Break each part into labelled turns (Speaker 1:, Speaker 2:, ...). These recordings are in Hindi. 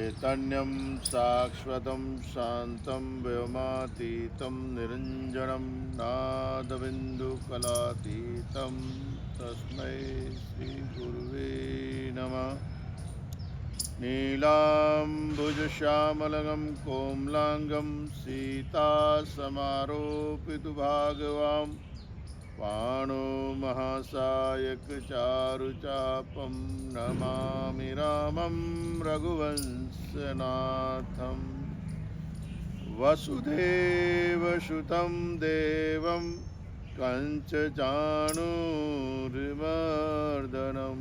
Speaker 1: चैतन्यं शाश्वतं शान्तं व्योमातीतं निरञ्जनं नादबिन्दुकलातीतं तस्मै श्रीगुरुवे नमः। नीलाम्बुजश्यामलगं कोमलाङ्गं सीतासमारोपितुभागवां पाणो महासायकचारुचापं नमामि रामं रघुवंशनाथं। वसुदेवसुतं देवं कंसचाणूरमर्दनं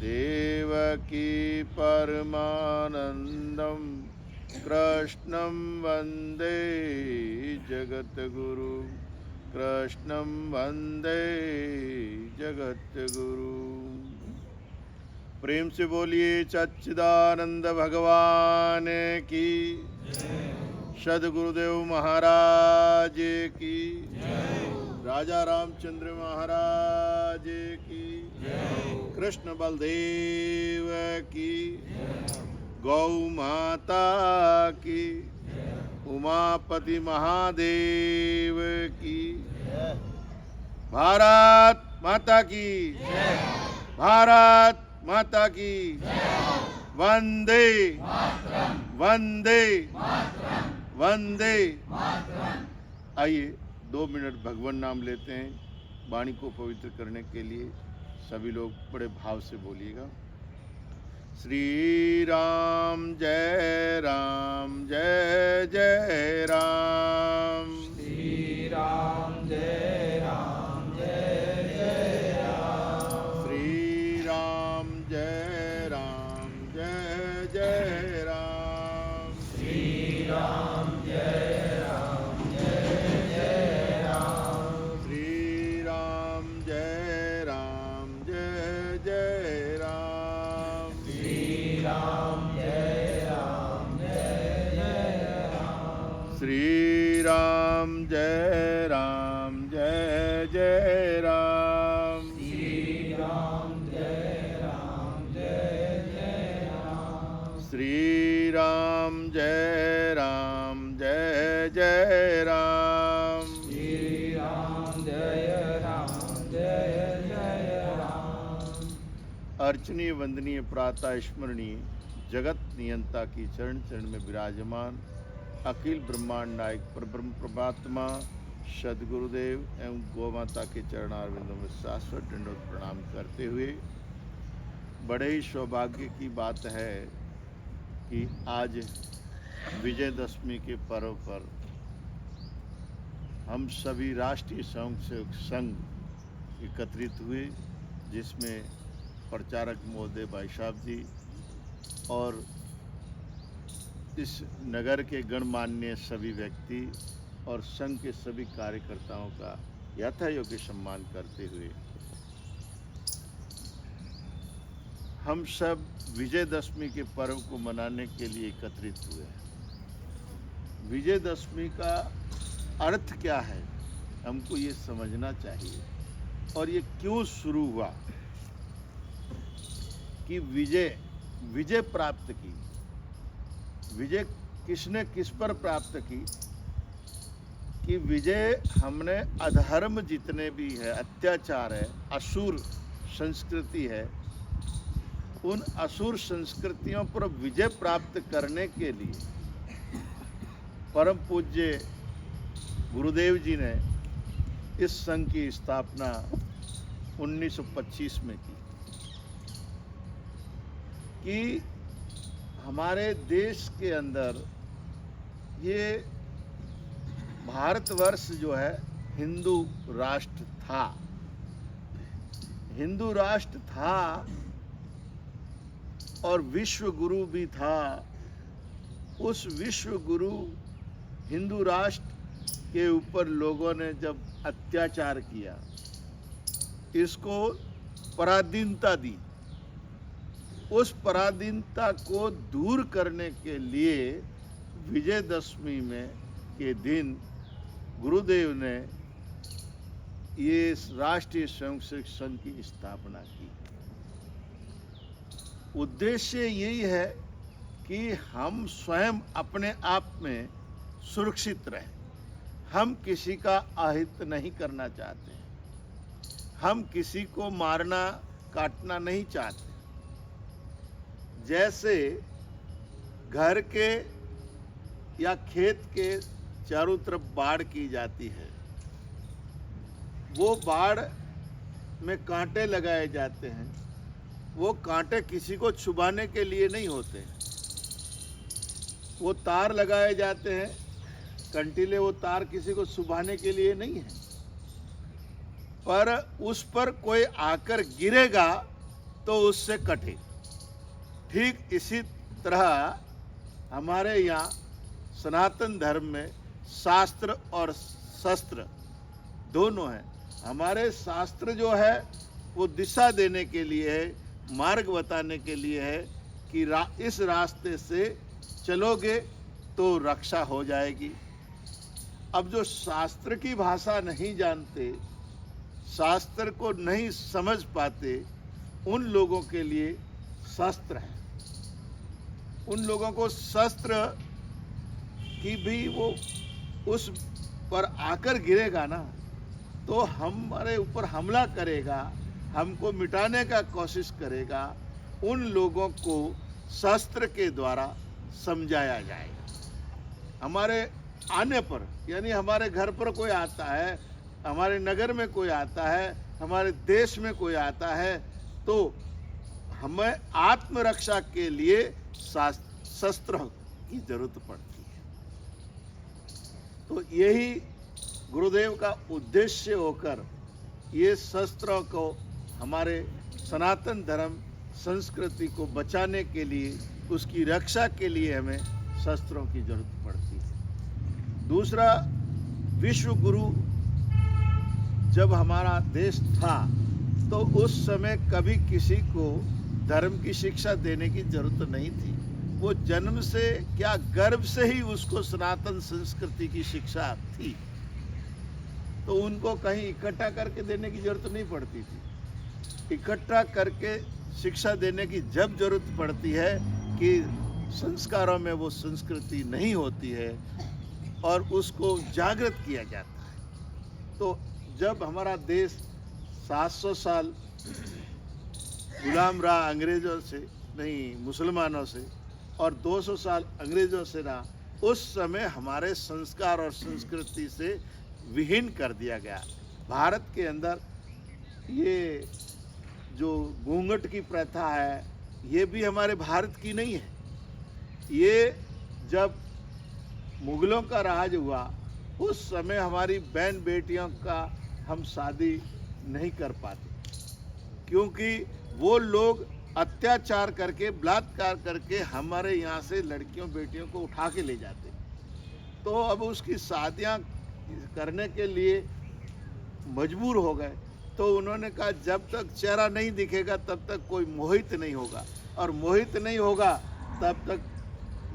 Speaker 1: देवकी परमानन्दं कृष्णं वन्दे जगद्गुरु। कृष्णं वन्दे जगद्गुरु। प्रेम से बोलिए सच्चिदानंद भगवान की, सद्गुरुदेव महाराज की, राजा रामचंद्र महाराज की, कृष्ण बलदेव की, गौ माता की, उमापति महादेव की, भारत माता की, भारत माता की, वंदे वंदे वंदे। आइए 2 मिनट भगवान नाम लेते हैं वाणी को पवित्र करने के लिए। सभी लोग बड़े भाव से बोलिएगा। श्री राम जय जय राम।
Speaker 2: श्री राम जय जय राम।
Speaker 1: श्री राम जय जय राम।
Speaker 2: श्री राम जय जय राम।
Speaker 1: श्री राम जय जय राम।
Speaker 2: श्री राम जय जय राम।
Speaker 1: श्री राम जय जय राम।
Speaker 2: श्री राम जय जय राम।
Speaker 1: श्री राम जय जय राम।
Speaker 2: श्री राम जय जय राम।
Speaker 1: अर्चनीय वंदनीय प्रातः स्मरणीय जगत नियंता की चरण चरण में विराजमान अखिल ब्रह्मांड नायक परब्रह्म परमात्मा सद्गुरुदेव एवं गौ माता के चरणारविंदों में शाश्वत दंडवत प्रणाम करते हुए बड़े ही सौभाग्य की बात है कि आज विजयदशमी के पर्व पर हम सभी राष्ट्रीय स्वयंसेवक संघ एकत्रित हुए, जिसमें प्रचारक महोदय भाई साहब जी और इस नगर के गणमान्य सभी व्यक्ति और संघ के सभी कार्यकर्ताओं का यथायोग्य सम्मान करते हुए हम सब विजयदशमी के पर्व को मनाने के लिए एकत्रित हुए हैं। विजयदशमी का अर्थ क्या है, हमको ये समझना चाहिए और ये क्यों शुरू हुआ कि विजय प्राप्त की। विजय किसने किस पर प्राप्त की कि विजय हमने अधर्म जितने भी है, अत्याचार है, असुर संस्कृति है, उन असुर संस्कृतियों पर विजय प्राप्त करने के लिए परम पूज्य गुरुदेव जी ने इस संघ की स्थापना 1925 में की कि हमारे देश के अंदर ये भारतवर्ष जो है हिंदू राष्ट्र था। हिंदू राष्ट्र था और विश्व गुरु भी था। उस विश्व गुरु हिंदू राष्ट्र के ऊपर लोगों ने जब अत्याचार किया, इसको पराधीनता दी, उस पराधीनता को दूर करने के लिए विजयदशमी में के दिन गुरुदेव ने ये राष्ट्रीय स्वयंसेवक संघ की स्थापना की। उद्देश्य यही है कि हम स्वयं अपने आप में सुरक्षित रहें। हम किसी का अहित नहीं करना चाहते हैं, हम किसी को मारना काटना नहीं चाहते। जैसे घर के या खेत के चारों तरफ बाड़ की जाती है, वो बाड़ में कांटे लगाए जाते हैं। वो कांटे किसी को छुपाने के लिए नहीं होते, वो तार लगाए जाते हैं कंटीले, वो तार किसी को छुपाने के लिए नहीं है, पर उस पर कोई आकर गिरेगा तो उससे कटे। ठीक इसी तरह हमारे यहाँ सनातन धर्म में शास्त्र और शस्त्र दोनों हैं। हमारे शास्त्र जो है वो दिशा देने के लिए है, मार्ग बताने के लिए है कि इस रास्ते से चलोगे तो रक्षा हो जाएगी। अब जो शास्त्र की भाषा नहीं जानते, शास्त्र को नहीं समझ पाते, उन लोगों के लिए शस्त्र है। उन लोगों को शस्त्र की भी वो उस पर आकर गिरेगा ना तो हमारे ऊपर हमला करेगा, हमको मिटाने का कोशिश करेगा। उन लोगों को शस्त्र के द्वारा समझाया जाएगा। हमारे आने पर, यानी हमारे घर पर कोई आता है, हमारे नगर में कोई आता है, हमारे देश में कोई आता है, तो हमें आत्मरक्षा के लिए शस्त्र की जरूरत पड़ती है। तो यही गुरुदेव का उद्देश्य होकर ये शस्त्रों को, हमारे सनातन धर्म संस्कृति को बचाने के लिए, उसकी रक्षा के लिए हमें शस्त्रों की जरूरत पड़ती है। दूसरा, विश्व गुरु जब हमारा देश था तो उस समय कभी किसी को धर्म की शिक्षा देने की जरूरत नहीं थी। वो जन्म से, क्या गर्भ से ही उसको सनातन संस्कृति की शिक्षा थी, तो उनको कहीं इकट्ठा करके देने की जरूरत नहीं पड़ती थी। इकट्ठा करके शिक्षा देने की जब जरूरत पड़ती है कि संस्कारों में वो संस्कृति नहीं होती है और उसको जागृत किया जाता है। तो जब हमारा देश 700 साल गुलाम रहा अंग्रेजों से, नहीं मुसलमानों से, और 200 साल अंग्रेजों से रहा, उस समय हमारे संस्कार और संस्कृति से विहीन कर दिया गया। भारत के अंदर ये जो घूंघट की प्रथा है, ये भी हमारे भारत की नहीं है। ये जब मुगलों का राज हुआ उस समय हमारी बहन बेटियों का हम शादी नहीं कर पाते, क्योंकि वो लोग अत्याचार करके, बलात्कार करके हमारे यहाँ से लड़कियों बेटियों को उठा के ले जाते। तो अब उसकी शादियाँ करने के लिए मजबूर हो गए। तो उन्होंने कहा जब तक चेहरा नहीं दिखेगा तब तक कोई मोहित नहीं होगा, और मोहित नहीं होगा तब तक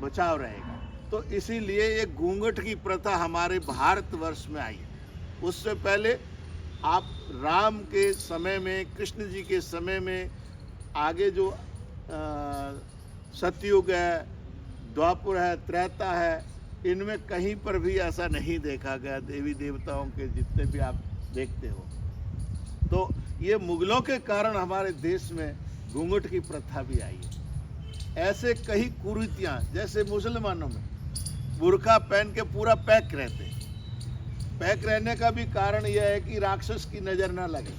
Speaker 1: बचाव रहेगा। तो इसीलिए एक घूंघट की प्रथा हमारे भारतवर्ष में आई। उससे पहले आप राम के समय में, कृष्ण जी के समय में, आगे जो सतयुग है, द्वापर है, त्रेता है, इनमें कहीं पर भी ऐसा नहीं देखा गया। देवी देवताओं के जितने भी आप देखते हो, तो ये मुगलों के कारण हमारे देश में घूंघट की प्रथा भी आई है। ऐसे कई कुरीतियाँ, जैसे मुसलमानों में बुर्का पहन के पूरा पैक रहते हैं। पैक रहने का भी कारण यह है कि राक्षस की नज़र ना लगे।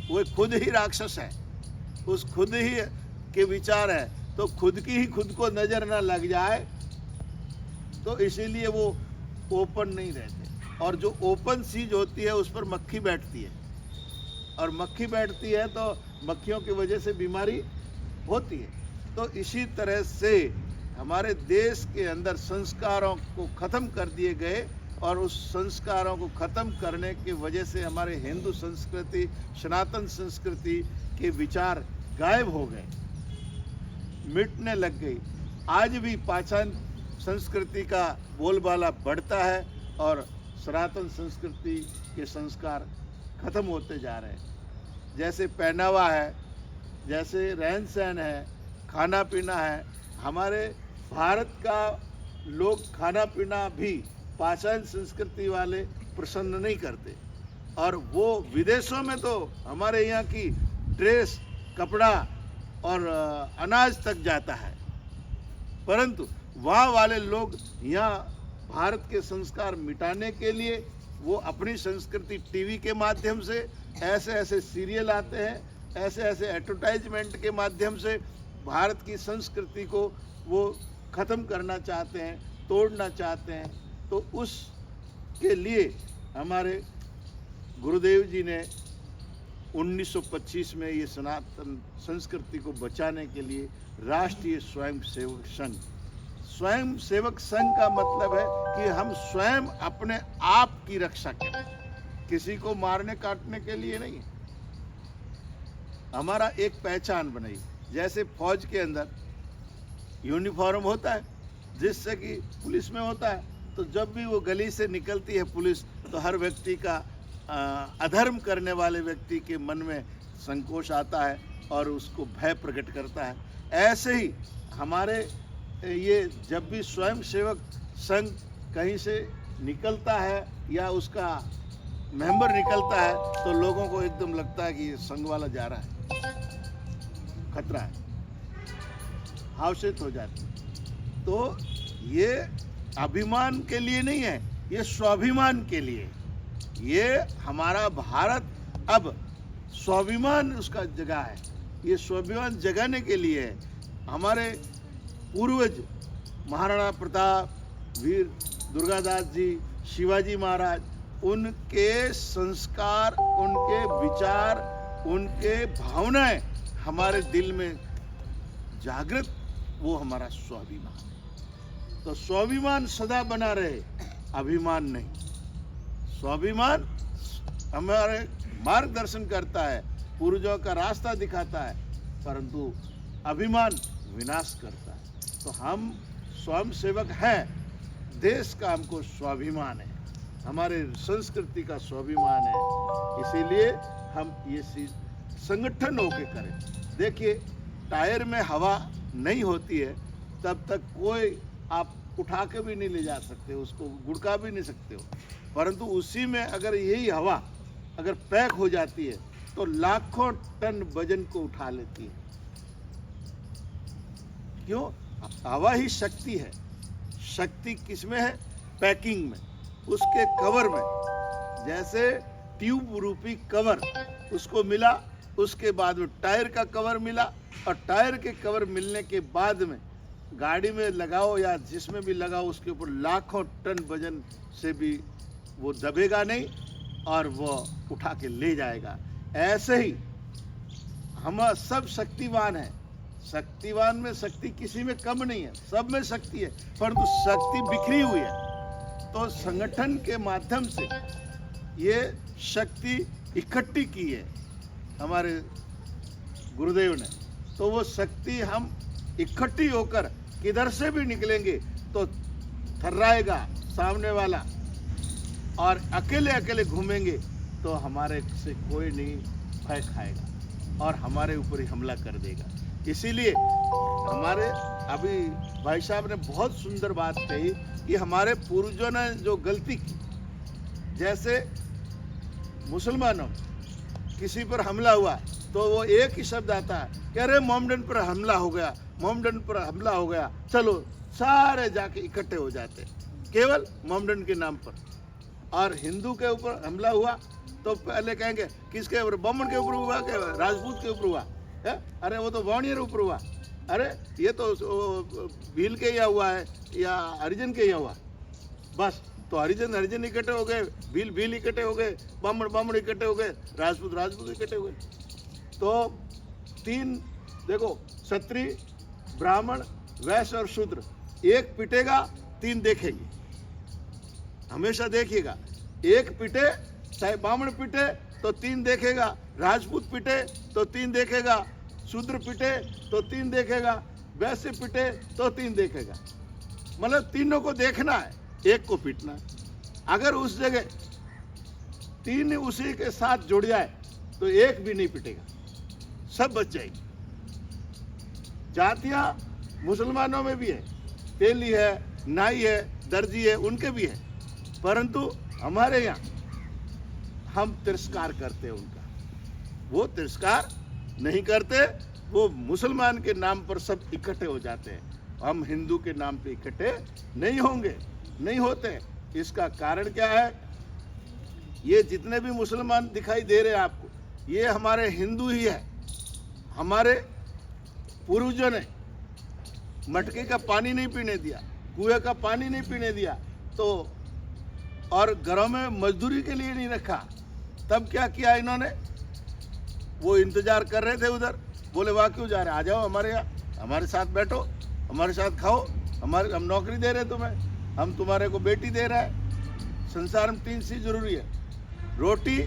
Speaker 1: वो खुद ही राक्षस है, उस खुद ही के विचार है, तो खुद की ही खुद को नज़र ना लग जाए, तो इसीलिए वो ओपन नहीं रहते। और जो ओपन चीज होती है उस पर मक्खी बैठती है, और मक्खी बैठती है तो मक्खियों की वजह से बीमारी होती है। तो इसी तरह से हमारे देश के अंदर संस्कारों को ख़त्म कर दिए गए, और उस संस्कारों को ख़त्म करने की वजह से हमारे हिंदू संस्कृति, सनातन संस्कृति के विचार गायब हो गए, मिटने लग गई। आज भी पाषाण संस्कृति का बोलबाला बढ़ता है और सनातन संस्कृति के संस्कार खत्म होते जा रहे हैं। जैसे पहनावा है, जैसे रहन सहन है, खाना पीना है, हमारे भारत का लोग खाना पीना भी पाषाण संस्कृति वाले पसंद नहीं करते, और वो विदेशों में तो हमारे यहाँ की ड्रेस, कपड़ा और अनाज तक जाता है, परंतु वहाँ वाले लोग यहाँ भारत के संस्कार मिटाने के लिए वो अपनी संस्कृति टीवी के माध्यम से, ऐसे ऐसे सीरियल आते हैं, ऐसे ऐसे एडवर्टाइजमेंट के माध्यम से भारत की संस्कृति को वो ख़त्म करना चाहते हैं, तोड़ना चाहते हैं। तो उसके लिए हमारे गुरुदेव जी ने 1925 में ये सनातन संस्कृति को बचाने के लिए राष्ट्रीय स्वयंसेवक संघ का मतलब है कि हम स्वयं अपने आप की रक्षा करें, किसी को मारने काटने के लिए नहीं। हमारा एक पहचान बनाई, जैसे फौज के अंदर यूनिफॉर्म होता है, जिससे कि पुलिस में होता है, तो जब भी वो गली से निकलती है पुलिस, तो हर व्यक्ति का अधर्म करने वाले व्यक्ति के मन में संकोच आता है और उसको भय प्रकट करता है। ऐसे ही हमारे ये जब भी स्वयंसेवक संघ कहीं से निकलता है या उसका मेंबर निकलता है, तो लोगों को एकदम लगता है कि ये संघ वाला जा रहा है, खतरा है, हावशित हो जाती है। तो ये अभिमान के लिए नहीं है, ये स्वाभिमान के लिए। ये हमारा भारत अब स्वाभिमान उसका जगह है, ये स्वाभिमान जगाने के लिए है। हमारे पूर्वज महाराणा प्रताप, वीर दुर्गादास जी, शिवाजी महाराज, उनके संस्कार, उनके विचार, उनके भावनाएं हमारे दिल में जागृत, वो हमारा स्वाभिमान है। तो स्वाभिमान सदा बना रहे, अभिमान नहीं। स्वाभिमान हमारे मार्गदर्शन करता है, पूर्वजों का रास्ता दिखाता है, परंतु अभिमान विनाश करता है। तो हम स्वयंसेवक हैं, देश का हमको स्वाभिमान है, हमारे संस्कृति का स्वाभिमान है, इसीलिए हम ये संगठन होके करें। देखिए, टायर में हवा नहीं होती है तब तक कोई आप उठा के भी नहीं ले जा सकते, उसको गुड़का भी नहीं सकते हो, परंतु उसी में अगर यही हवा अगर पैक हो जाती है तो लाखों टन वजन को उठा लेती है। क्यों? हवा ही शक्ति है। शक्ति किसमें है? पैकिंग में, उसके कवर में। जैसे ट्यूब रूपी कवर उसको मिला, उसके बाद में टायर का कवर मिला, और टायर के कवर मिलने के बाद में गाड़ी में लगाओ या जिसमें भी लगाओ, उसके ऊपर लाखों टन वजन से भी वो दबेगा नहीं और वो उठा के ले जाएगा। ऐसे ही हम सब शक्तिवान हैं। शक्तिवान में शक्ति किसी में कम नहीं है, सब में शक्ति है, परंतु शक्ति बिखरी हुई है। तो संगठन के माध्यम से ये शक्ति इकट्ठी की है हमारे गुरुदेव ने। तो वो शक्ति हम इकट्ठी होकर किधर से भी निकलेंगे तो थर्राएगा सामने वाला, और अकेले अकेले घूमेंगे तो हमारे से कोई नहीं भय खाएगा और हमारे ऊपर ही हमला कर देगा। इसीलिए हमारे अभी भाई साहब ने बहुत सुंदर बात कही कि हमारे पूर्वजों ने जो गलती की, जैसे मुसलमानों किसी पर हमला हुआ तो वो एक ही शब्द आता है कि अरे मोहम्मडन पर हमला हो गया, मोहम्मडन पर हमला हो गया, चलो सारे जाके इकट्ठे हो जाते केवल मोहम्मडन के नाम पर। और हिंदू के ऊपर हमला हुआ तो पहले कहेंगे किसके ऊपर? ब्राह्मण के ऊपर हुआ, क्या राजपूत के ऊपर हुआ है? अरे वो तो वाणियर ऊपर हुआ, अरे ये तो भील के यहाँ हुआ है या हरिजन के यहाँ हुआ। बस तो हरिजन इकट्ठे हो गए, भील इकट्ठे हो गए, ब्राह्मण इकट्ठे हो गए, राजपूत इकट्ठे हो गए। तो तीन देखो, क्षत्रिय, ब्राह्मण, वैश्य और शूद्र, एक पिटेगा तीन देखेंगे। हमेशा देखिएगा, एक पिटे चाहे ब्राह्मण पिटे तो तीन देखेगा, राजपूत पिटे तो तीन देखेगा, शूद्र पिटे तो तीन देखेगा, वैश्य पिटे तो तीन देखेगा। मतलब तीनों को देखना है, एक को पीटना है। अगर उस जगह तीन उसी के साथ जुड़ जाए तो एक भी नहीं पिटेगा, सब बच जाएगी। जातियां मुसलमानों में भी है, तेली है, नाई है, दर्जी है, उनके भी है, परंतु हमारे यहाँ हम तिरस्कार करते हैं उनका। वो तिरस्कार नहीं करते, वो मुसलमान के नाम पर सब इकट्ठे हो जाते हैं। हम हिंदू के नाम पे इकट्ठे नहीं होंगे, नहीं होते। इसका कारण क्या है? ये जितने भी मुसलमान दिखाई दे रहे हैं आपको, ये हमारे हिंदू ही है। हमारे पूर्वजों ने मटके का पानी नहीं पीने दिया, कुएं का पानी नहीं पीने दिया, तो और घरों में मजदूरी के लिए नहीं रखा। तब क्या किया इन्होंने? वो इंतजार कर रहे थे उधर, बोले वहाँ क्यों जा रहे, आ जाओ हमारे यहाँ, हमारे साथ बैठो, हमारे साथ खाओ, हम नौकरी दे रहे तुम्हें, हम तुम्हारे को बेटी दे रहे हैं। संसार में 3 चीज जरूरी है, रोटी,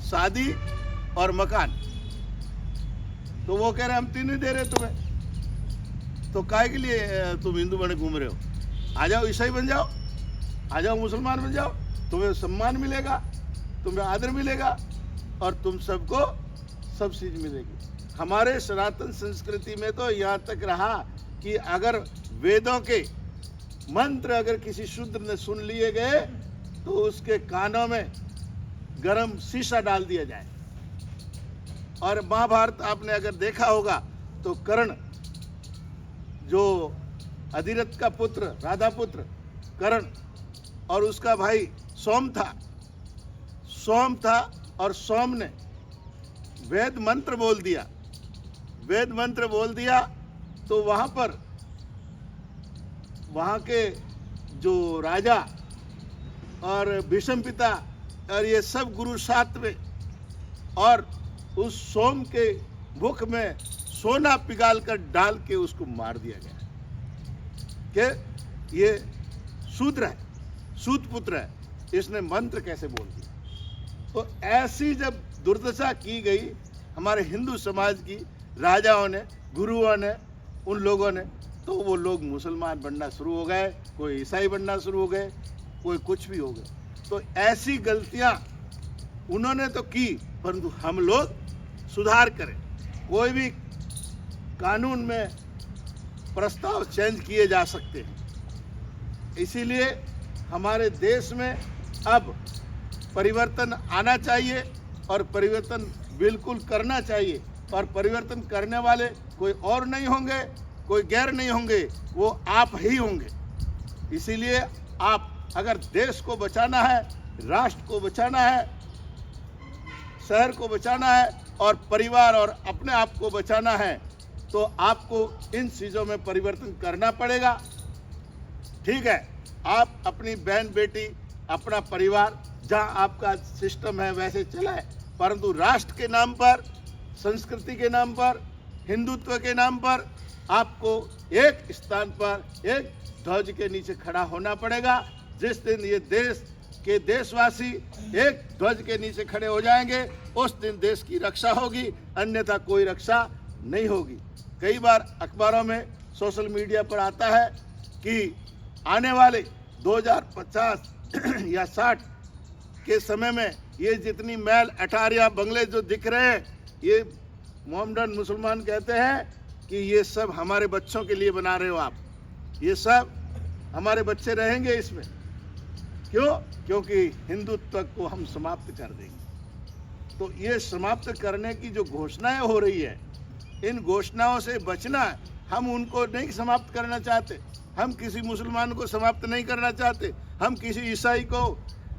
Speaker 1: शादी और मकान। तो वो कह रहे हम 3 नहीं दे रहे तुम्हें, तो काहे के लिए तुम हिंदू बने घूम रहे हो? आ जाओ ईसाई बन जाओ, आ जाओ मुसलमान बन जाओ, तुम्हें सम्मान मिलेगा, तुम्हें आदर मिलेगा और तुम सबको सब चीज मिलेगी। हमारे सनातन संस्कृति में तो यहाँ तक रहा कि अगर वेदों के मंत्र अगर किसी शूद्र ने सुन लिए गए तो उसके कानों में गरम शीशा डाल दिया जाए। और महाभारत आपने अगर देखा होगा तो कर्ण, जो अधिरथ का पुत्र, राधा पुत्र कर्ण, और उसका भाई सोम था और सोम ने वेद मंत्र बोल दिया, तो वहां के जो राजा और भीष्म पिता और ये सब गुरु सातवें, और उस सोम के मुख में सोना पिघाल कर डाल के उसको मार दिया गया कि ये शूद्र है, सूत पुत्र है, इसने मंत्र कैसे बोल दिया। तो ऐसी जब दुर्दशा की गई हमारे हिंदू समाज की राजाओं ने, गुरुओं ने, उन लोगों ने, तो वो लोग मुसलमान बनना शुरू हो गए, कोई ईसाई बनना शुरू हो गए, कोई कुछ भी हो गए। तो ऐसी गलतियां उन्होंने तो की, परंतु हम लोग सुधार करें। कोई भी कानून में प्रस्ताव चेंज किए जा सकते हैं, इसीलिए हमारे देश में अब परिवर्तन आना चाहिए और परिवर्तन बिल्कुल करना चाहिए। और परिवर्तन करने वाले कोई और नहीं होंगे, कोई गैर नहीं होंगे, वो आप ही होंगे। इसीलिए आप अगर देश को बचाना है, राष्ट्र को बचाना है, शहर को बचाना है और परिवार और अपने आप को बचाना है, तो आपको इन चीज़ों में परिवर्तन करना पड़ेगा। ठीक है, आप अपनी बहन बेटी, अपना परिवार, जहां आपका सिस्टम है वैसे चलाए, परंतु राष्ट्र के नाम पर, संस्कृति के नाम पर, हिंदुत्व के नाम पर आपको एक स्थान पर, एक ध्वज के नीचे खड़ा होना पड़ेगा। जिस दिन ये देश के देशवासी एक ध्वज के नीचे खड़े हो जाएंगे, उस दिन देश की रक्षा होगी, अन्यथा कोई रक्षा नहीं होगी। कई बार अखबारों में, सोशल मीडिया पर आता है कि आने वाले 2050 या 60 के समय में ये जितनी महल, अटारियां, बंगले जो दिख रहे हैं, ये मोहम्मदन मुसलमान कहते हैं कि ये सब हमारे बच्चों के लिए बना रहे हो आप, ये सब हमारे बच्चे रहेंगे इसमें। क्यों? क्योंकि हिंदुत्व को हम समाप्त कर देंगे। तो ये समाप्त करने की जो घोषणाएं हो रही है, इन घोषणाओं से बचना है। हम उनको नहीं समाप्त करना चाहते, हम किसी मुसलमान को समाप्त नहीं करना चाहते, हम किसी ईसाई को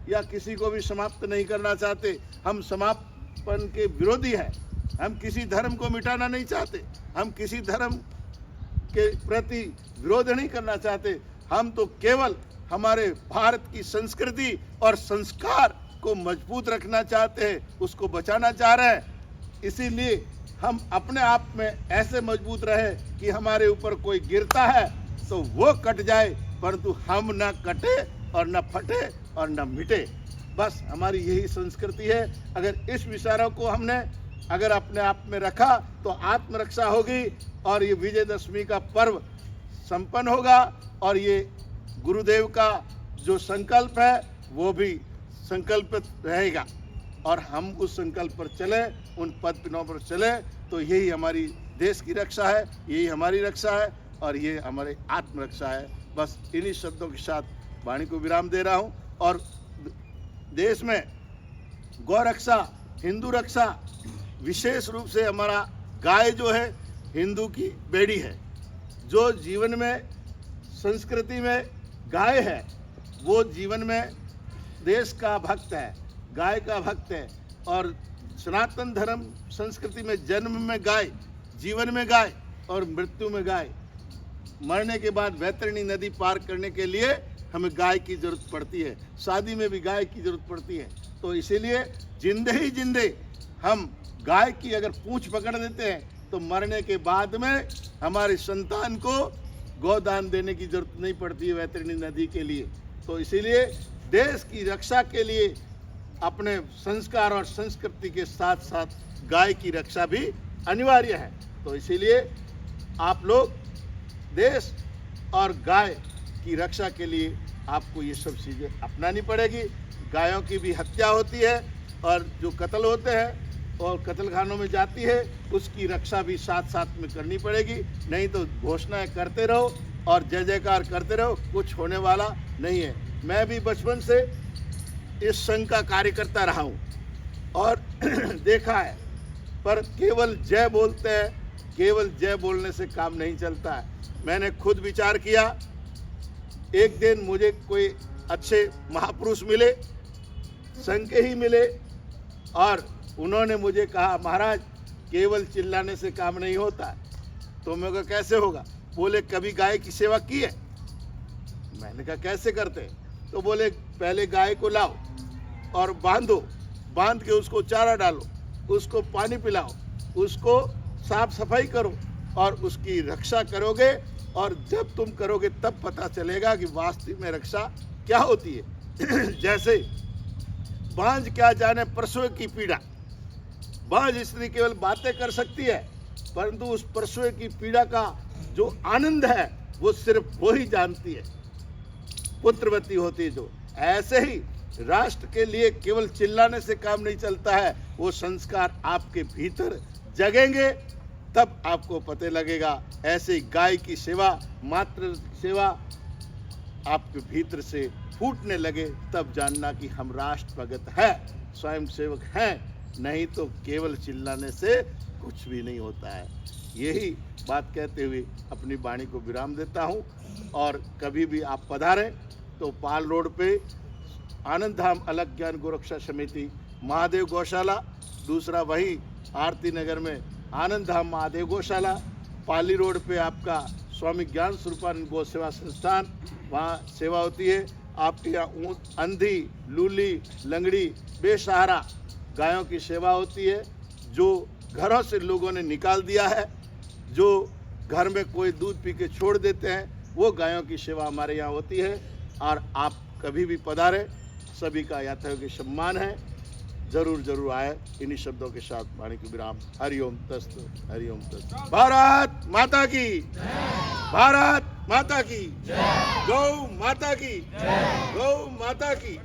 Speaker 1: या किसी को भी समाप्त नहीं करना चाहते। हम समापन के विरोधी हैं, हम किसी धर्म को मिटाना नहीं चाहते, हम किसी धर्म के प्रति विरोध नहीं करना चाहते। हम तो केवल हमारे भारत की संस्कृति और संस्कार को मजबूत रखना चाहते हैं, उसको बचाना चाह रहे हैं। इसीलिए हम अपने आप में ऐसे मजबूत रहे कि हमारे ऊपर कोई गिरता है तो वो कट जाए, परंतु हम न कटे और न फटे और न मिटे। बस हमारी यही संस्कृति है। अगर इस विचारों को हमने अगर अपने आप में रखा तो आत्मरक्षा होगी और ये विजयदशमी का पर्व संपन्न होगा, और ये गुरुदेव का जो संकल्प है वो भी संकल्पित रहेगा, और हम उस संकल्प पर चले, उन पद पिनों पर चले, तो यही हमारी देश की रक्षा है, यही हमारी रक्षा है। और ये हमारे आत्मरक्षा है। बस इन्हीं शब्दों के साथ वाणी को विराम दे रहा हूँ। और देश में गौ रक्षा, हिंदू रक्षा, विशेष रूप से हमारा गाय जो है हिंदू की बेड़ी है। जो जीवन में, संस्कृति में गाय है, वो जीवन में देश का भक्त है, गाय का भक्त है। और सनातन धर्म संस्कृति में जन्म में गाय, जीवन में गाय और मृत्यु में गाय। मरने के बाद वैतरणी नदी पार करने के लिए हमें गाय की जरूरत पड़ती है, शादी में भी गाय की जरूरत पड़ती है। तो इसीलिए जिंदे ही जिंदे हम गाय की अगर पूंछ पकड़ देते हैं तो मरने के बाद में हमारे संतान को गोदान देने की जरूरत नहीं पड़ती है वैतरणी नदी के लिए। तो इसीलिए देश की रक्षा के लिए अपने संस्कार और संस्कृति के साथ साथ गाय की रक्षा भी अनिवार्य है। तो इसीलिए आप लोग देश और गाय की रक्षा के लिए आपको ये सब चीज़ें अपनानी पड़ेगी। गायों की भी हत्या होती है और जो कत्ल होते हैं और कत्लखानों में जाती है, उसकी रक्षा भी साथ साथ में करनी पड़ेगी। नहीं तो घोषणाएं करते रहो और जय जयकार करते रहो, कुछ होने वाला नहीं है। मैं भी बचपन से इस संघ का कार्यकर्ता रहा हूँ और देखा है, पर केवल जय बोलते हैं, केवल जय बोलने से काम नहीं चलता है। मैंने खुद विचार किया, एक दिन मुझे कोई अच्छे महापुरुष मिले, संघ के ही मिले, और उन्होंने मुझे कहा, महाराज केवल चिल्लाने से काम नहीं होता है। तो मैं कहा कैसे होगा? बोले कभी गाय की सेवा की है? मैंने कहा कैसे करते हैं? तो बोले पहले गाय को लाओ और बांधो, बांध के उसको चारा डालो, उसको पानी पिलाओ, उसको साफ सफाई करो और उसकी रक्षा करोगे। और जब तुम करोगे तब पता चलेगा कि वास्तव में रक्षा क्या होती है। जैसे बांझ क्या जाने प्रसव की पीड़ा। बांझ स्त्री केवल बातें कर सकती है, परंतु उस प्रसव की पीड़ा का जो आनंद है वो सिर्फ वो ही जानती है, पुत्रवती होती है जो। ऐसे ही राष्ट्र के लिए केवल चिल्लाने से काम नहीं चलता है, वो संस्कार आपके भीतर जगेंगे तब आपको पता लगेगा। ऐसे ही गाय की सेवा, मातृ सेवा आपके भीतर से फूटने लगे तब जानना कि हम राष्ट्र भगत है, स्वयं सेवक हैं। नहीं तो केवल चिल्लाने से कुछ भी नहीं होता है। यही बात कहते हुए अपनी वाणी को विराम देता हूँ। और कभी भी आप पधारें तो पाल रोड पे आनंद धाम अलग ज्ञान गोरक्षा समिति महादेव गौशाला, दूसरा वही आरती नगर में आनंद धाम महादेव गौशाला, पाली रोड पे आपका स्वामी ज्ञान स्वरूपानंद गौ सेवा संस्थान, वहाँ सेवा होती है। आपके यहाँ अंधी, लूली, लंगड़ी, बेसहारा गायों की सेवा होती है। जो घरों से लोगों ने निकाल दिया है, जो घर में कोई दूध पी के छोड़ देते हैं, वो गायों की सेवा हमारे यहाँ होती है। और आप कभी भी पधारें, सभी का यथायोग्य सम्मान है। जरूर जरूर आए। इन्हीं शब्दों के साथ वाणी की विराम। हरिओम तस्तु, हरिओम तस्तु। भारत माता की, भारत माता की, गौ माता की, गौ माता की।